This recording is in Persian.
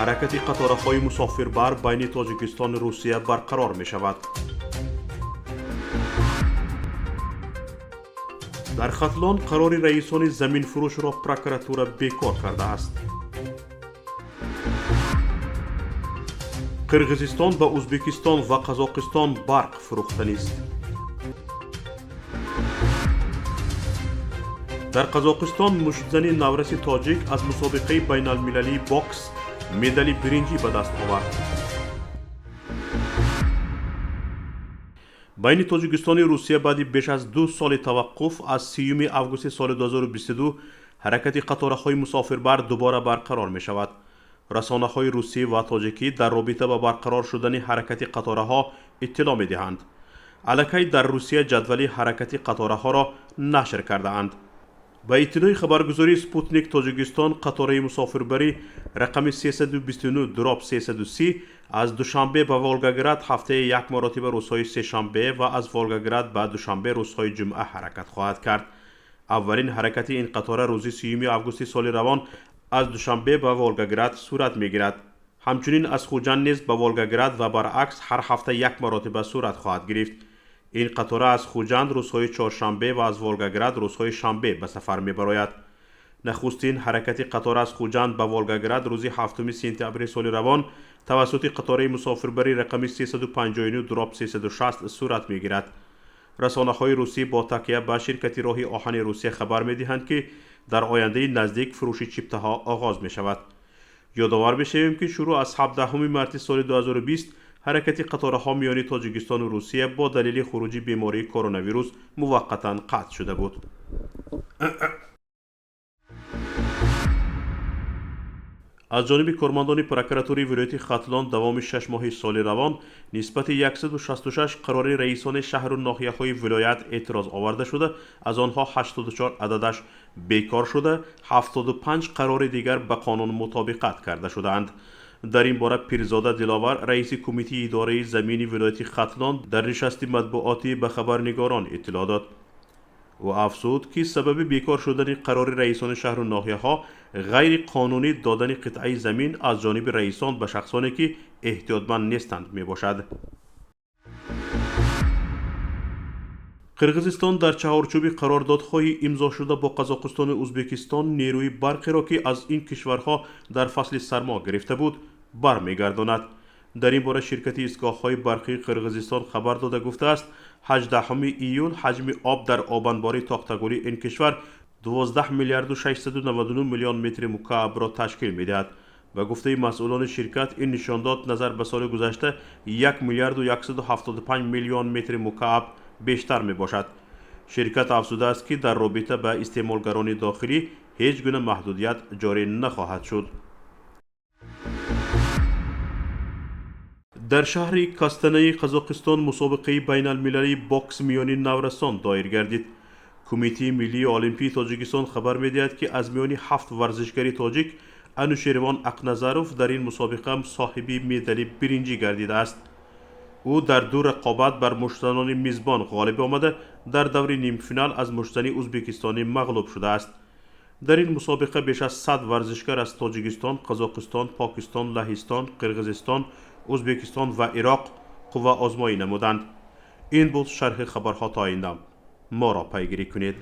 حرکت قطارهای مسافربر بین تاجیکستان و روسیه برقرار می شود. در ختلان قرار رئیسان زمین فروش را پروکراتور بیکار کرده است. قرغیزستان به ازبکستان و قزاقستان برق فروخته است. در قزاقستان مشتزنی نورس تاجیک از مسابقه بین المللی باکس مدال برنجی به دست آورد. بین تاجیکستان و روسیه بعد بیش از 2 سال توقف از 30 آگوست سال 2022 حرکت قطارهای مسافربر دوباره برقرار می شود. رسانه‌های روسی و تاجیکی در رابطه با برقرار شدن حرکت قطارها اطلاع می دهند. الکی در روسیه جدول حرکت قطارها را نشر کرده اند. با اطلاع خبرگزاری سپوتنیک تاجیکستان قطاره مسافربری رقم 329 دراب 330 از دوشنبه به ولگاگراد هفته یک مرتبه روزهای سه شنبه و از ولگاگراد به دوشنبه روزهای جمعه حرکت خواهد کرد. اولین حرکت این قطار روز 30 آگوست سال روان از دوشنبه به ولگاگراد صورت میگیرد. همچنین از خوجند نیز به ولگاگراد و برعکس هر هفته یک مرتبه صورت خواهد گرفت. این قطار از خوجند روزهای چهارشنبه و از ولگاگراد روزهای شنبه به سفر میبراید. نخستین حرکت قطار از خوجند به ولگاگراد روز 7 سپتامبر سال روان توسط قطار مسافربری رقم 359 دراب 360 صورت میگیرد. رسانه‌های روسی با تکیه به شرکت راه آهن روسیه خبر میدهند که در آینده نزدیک فروش چیپته‌ها آغاز می شود. یادآور بشویم که شروع از 17 مارس سال 2020 حرکت قطارها میان تاجیکستان و روسیه با دلیل خروج بیماری کرونا ویروس موقتا قطع شده بود. از جانب کارمندان پروکراتوری ولایت ختلان دوام 6 ماه سال روان نسبت 166 قرار رئیسان شهر و ناحیه‌های ولایت اعتراض آورده شده، از آنها 84 عددش بیکار شده، 75 قرار دیگر به قانون مطابقت کرده شدند. در این باره پیرزاده دلاور رئیس کمیته اداره زمینی ولایت ختلان در نشست مطبوعاتی به خبرنگاران اطلاع داد. و افزود که سبب بیکار شدن قرار رئیسان شهر و ناحیه ها غیر قانونی دادن قطعه زمین از جانب رئیسان به شخصانی که احتیاطمند نیستند می باشد. قرغیزستان در چهارچوب قراردادهای امضا شده با قزاقستان و ازبکستان نیروی برقی را که از این کشورها در فصل سرما گرفته بود برمیگرداند. در این باره شرکت ایستگاه‌های برقی قرغیزستان خبر داده گفته است 18 ایول حجم آب در آبانباری تاختگلی این کشور 12 میلیارد و 699 میلیون متر مکعب را تشکیل می‌دهد و گفته مسئولان شرکت این نشان داد نظر به سال گذشته 1 میلیارد و 175 میلیون متر مکعب بیشتر می باشد. شرکت افزوده است که در رابطه با استعمالگران داخلی هیچ گونه محدودیت جاری نخواهد شد. در شهر کاستانه قزاقستان مسابقه بین المللی باکس میان نورسان دایر گردید. کمیته ملی المپی تاجیکستان خبر می‌دهد که از میان 7 ورزشکار تاجیک انوشیروان اقنظروف در این مسابقه صاحب مدال برنجی گردیده است. او در 2 رقابت بر مشتزنان میزبان غالب آمده در دور نیم فینال از مشتزن ازبکستانی مغلوب شده است. در این مسابقه بیش از 100 ورزشکار از تاجیکستان، قزاقستان، پاکستان، لهستان، قرغیزستان، ازبکستان و عراق قوه آزمایی نمودند. این بود شرح خبرها تا آینده. ما را پیگیری کنید.